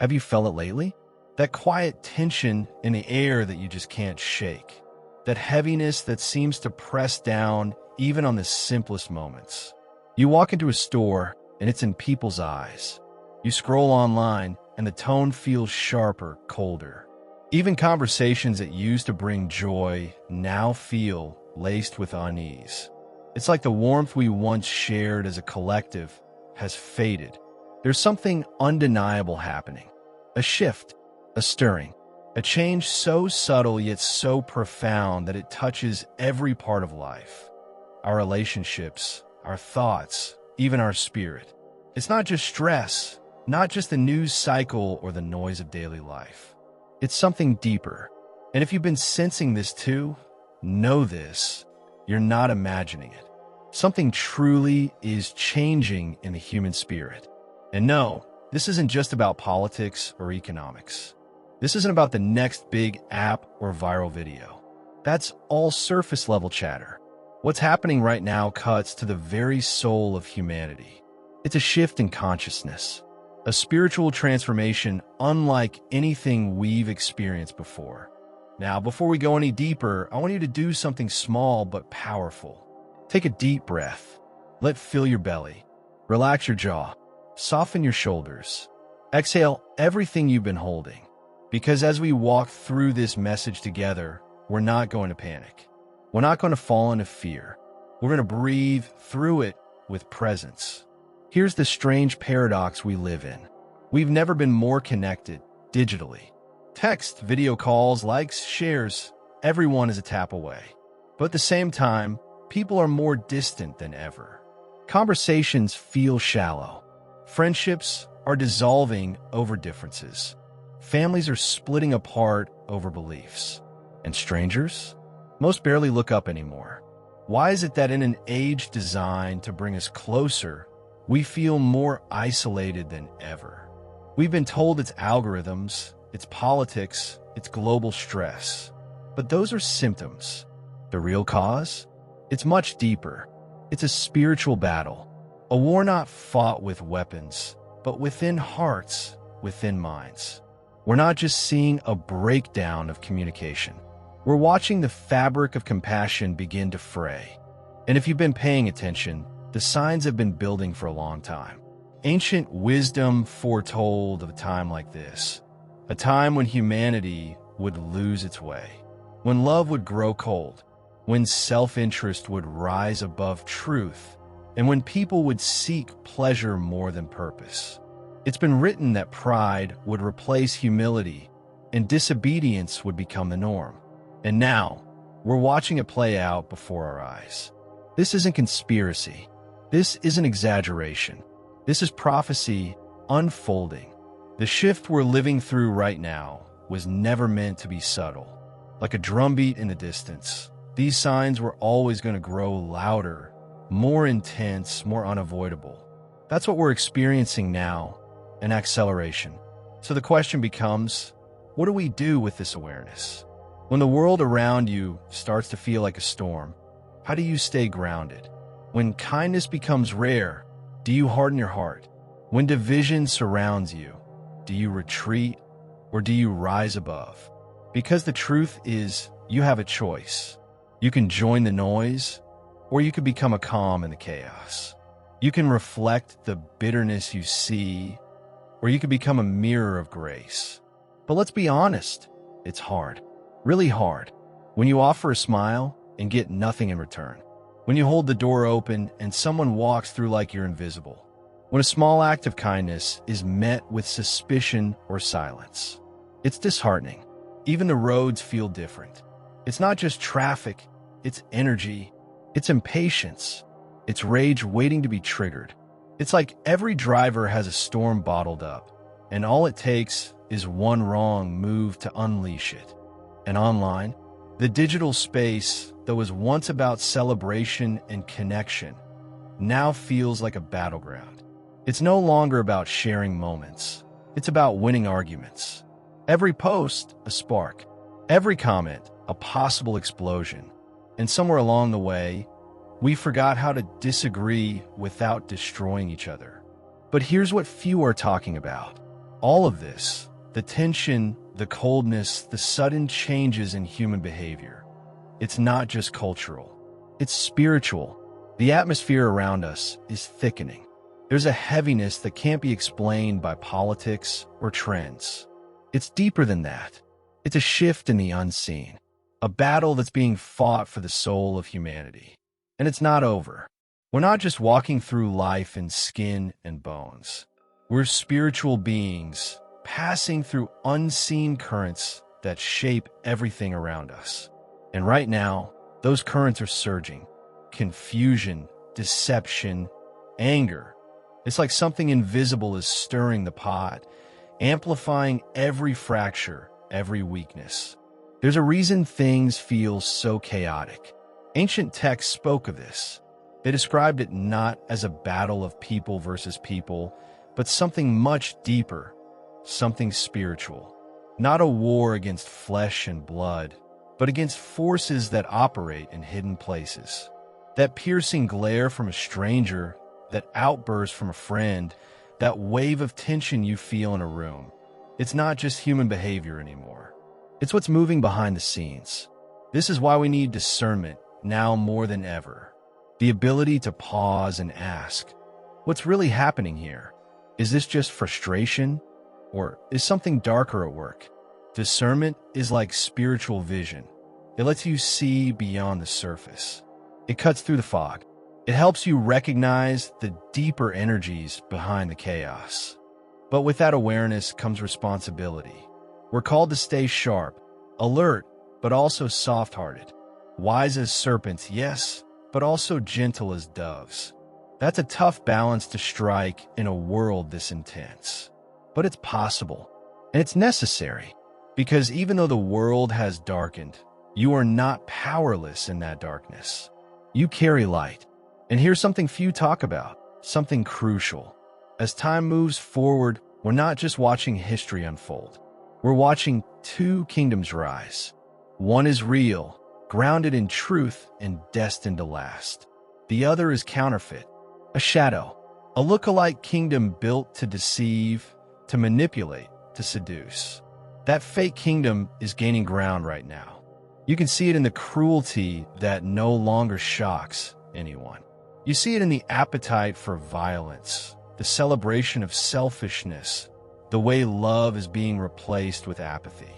Have you felt it lately? That quiet tension in the air that you just can't shake. That heaviness that seems to press down even on the simplest moments. You walk into a store and it's in people's eyes. You scroll online and the tone feels sharper, colder. Even conversations that used to bring joy now feel laced with unease. It's like the warmth we once shared as a collective has faded. There's something undeniable happening. A shift, a stirring, a change so subtle yet so profound that it touches every part of life. Our relationships, our thoughts, even our spirit. It's not just stress, not just the news cycle or the noise of daily life. It's something deeper. And if you've been sensing this too, know this, you're not imagining it. Something truly is changing in the human spirit. And no, this isn't just about politics or economics. This isn't about the next big app or viral video. That's all surface level chatter. What's happening right now cuts to the very soul of humanity. It's a shift in consciousness, a spiritual transformation unlike anything we've experienced before. Now, before we go any deeper, I want you to do something small but powerful. Take a deep breath. Let fill your belly. Relax your jaw. Soften your shoulders. Exhale everything you've been holding. Because as we walk through this message together, we're not going to panic. We're not going to fall into fear. We're going to breathe through it with presence. Here's the strange paradox we live in. We've never been more connected digitally. Text, video calls, likes, shares, everyone is a tap away. But at the same time, people are more distant than ever. Conversations feel shallow. Friendships are dissolving over differences. Families are splitting apart over beliefs. And strangers? Most barely look up anymore. Why is it that in an age designed to bring us closer, we feel more isolated than ever? We've been told it's algorithms, it's politics, it's global stress. But those are symptoms. The real cause? It's much deeper. It's a spiritual battle. A war not fought with weapons, but within hearts, within minds. We're not just seeing a breakdown of communication. We're watching the fabric of compassion begin to fray. And if you've been paying attention, the signs have been building for a long time. Ancient wisdom foretold of a time like this, a time when humanity would lose its way, when love would grow cold, when self-interest would rise above truth, and when people would seek pleasure more than purpose. It's been written that pride would replace humility and disobedience would become the norm. And now, we're watching it play out before our eyes. This isn't conspiracy. This isn't exaggeration. This is prophecy unfolding. The shift we're living through right now was never meant to be subtle. Like a drumbeat in the distance, these signs were always going to grow louder, more intense, more unavoidable. That's what we're experiencing now, an acceleration. So the question becomes, what do we do with this awareness? When the world around you starts to feel like a storm, how do you stay grounded? When kindness becomes rare, do you harden your heart? When division surrounds you, do you retreat or do you rise above? Because the truth is, you have a choice. You can join the noise, or you can become a calm in the chaos. You can reflect the bitterness you see, or you can become a mirror of grace. But let's be honest, it's hard. Really hard. When you offer a smile and get nothing in return. When you hold the door open and someone walks through like you're invisible. When a small act of kindness is met with suspicion or silence. It's disheartening. Even the roads feel different. It's not just traffic, it's energy, it's impatience, it's rage waiting to be triggered. It's like every driver has a storm bottled up, and all it takes is one wrong move to unleash it. And online, the digital space that was once about celebration and connection now feels like a battleground. It's no longer about sharing moments. It's about winning arguments. Every post, a spark. Every comment, a possible explosion. And somewhere along the way, we forgot how to disagree without destroying each other. But here's what few are talking about. All of this, the tension, the coldness, the sudden changes in human behavior, it's not just cultural, it's spiritual. The atmosphere around us is thickening. There's a heaviness that can't be explained by politics or trends. It's deeper than that. It's a shift in the unseen, a battle that's being fought for the soul of humanity. And it's not over. We're not just walking through life in skin and bones. We're spiritual beings passing through unseen currents that shape everything around us. And right now, those currents are surging. Confusion, deception, anger. It's like something invisible is stirring the pot, amplifying every fracture, every weakness. There's a reason things feel so chaotic. Ancient texts spoke of this. They described it not as a battle of people versus people, but something much deeper, something spiritual. Not a war against flesh and blood, but against forces that operate in hidden places. That piercing glare from a stranger, that outburst from a friend, that wave of tension you feel in a room. It's not just human behavior anymore. It's what's moving behind the scenes. This is why we need discernment now more than ever. The ability to pause and ask, what's really happening here? Is this just frustration? Or is something darker at work? Discernment is like spiritual vision. It lets you see beyond the surface. It cuts through the fog. It helps you recognize the deeper energies behind the chaos. But with that awareness comes responsibility. We're called to stay sharp, alert, but also soft-hearted. Wise as serpents, yes, but also gentle as doves. That's a tough balance to strike in a world this intense. But it's possible, and it's necessary, because even though the world has darkened, you are not powerless in that darkness. You carry light. And here's something few talk about, something crucial. As time moves forward, we're not just watching history unfold. We're watching two kingdoms rise. One is real, grounded in truth and destined to last. The other is counterfeit, a shadow, a look-alike kingdom built to deceive, to manipulate, to seduce. That fake kingdom is gaining ground right now. You can see it in the cruelty that no longer shocks anyone. You see it in the appetite for violence, the celebration of selfishness, the way love is being replaced with apathy.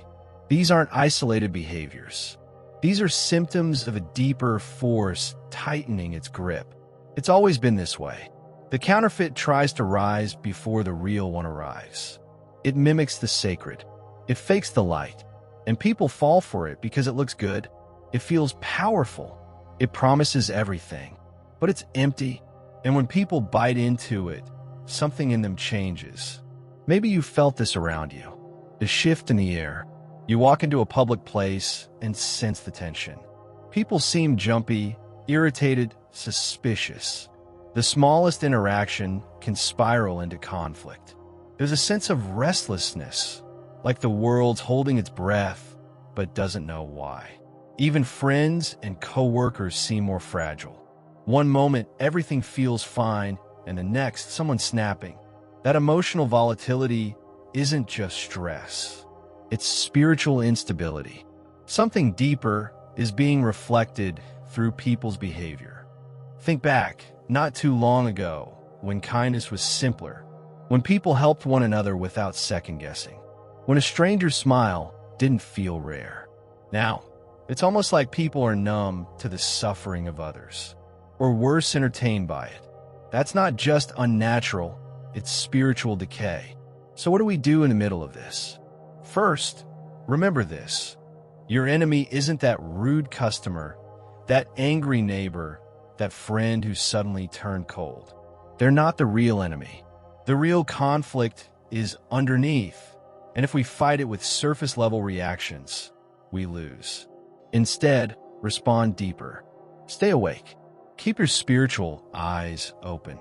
These aren't isolated behaviors. These are symptoms of a deeper force tightening its grip. It's always been this way. The counterfeit tries to rise before the real one arrives. It mimics the sacred. It fakes the light. And people fall for it because it looks good. It feels powerful. It promises everything. But it's empty. And when people bite into it, something in them changes. Maybe you felt this around you. The shift in the air. You walk into a public place and sense the tension. People seem jumpy, irritated, suspicious. The smallest interaction can spiral into conflict. There's a sense of restlessness, like the world's holding its breath, but doesn't know why. Even friends and co-workers seem more fragile. One moment, everything feels fine, and the next, someone's snapping. That emotional volatility isn't just stress. It's spiritual instability. Something deeper is being reflected through people's behavior. Think back, not too long ago, when kindness was simpler, when people helped one another without second-guessing, when a stranger's smile didn't feel rare. Now, it's almost like people are numb to the suffering of others, or worse, entertained by it. That's not just unnatural, it's spiritual decay. So what do we do in the middle of this? First, remember this. Your enemy isn't that rude customer, that angry neighbor, that friend who suddenly turned cold. They're not the real enemy. The real conflict is underneath, and if we fight it with surface-level reactions, we lose. Instead, respond deeper. Stay awake. Keep your spiritual eyes open.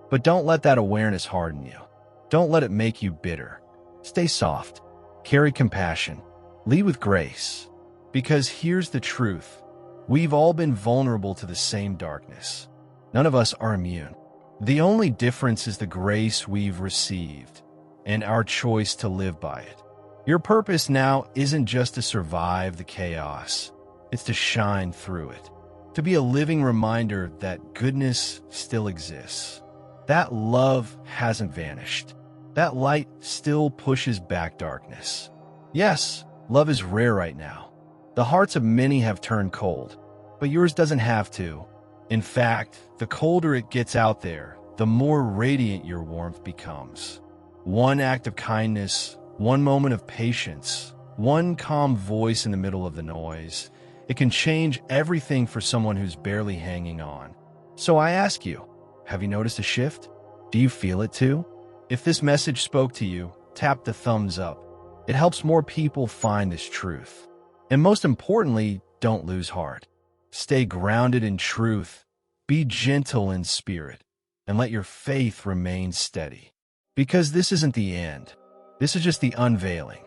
But don't let that awareness harden you. Don't let it make you bitter. Stay soft. Carry compassion. Lead with grace. Because here's the truth. We've all been vulnerable to the same darkness. None of us are immune. The only difference is the grace we've received and our choice to live by it. Your purpose now isn't just to survive the chaos, it's to shine through it, to be a living reminder that goodness still exists. That love hasn't vanished. That light still pushes back darkness. Yes, love is rare right now. The hearts of many have turned cold, but yours doesn't have to. In fact, the colder it gets out there, the more radiant your warmth becomes. One act of kindness, one moment of patience, one calm voice in the middle of the noise, it can change everything for someone who's barely hanging on. So I ask you, have you noticed a shift? Do you feel it too? If this message spoke to you, tap the thumbs up. It helps more people find this truth. And most importantly, don't lose heart. Stay grounded in truth, be gentle in spirit, and let your faith remain steady. Because this isn't the end. This is just the unveiling.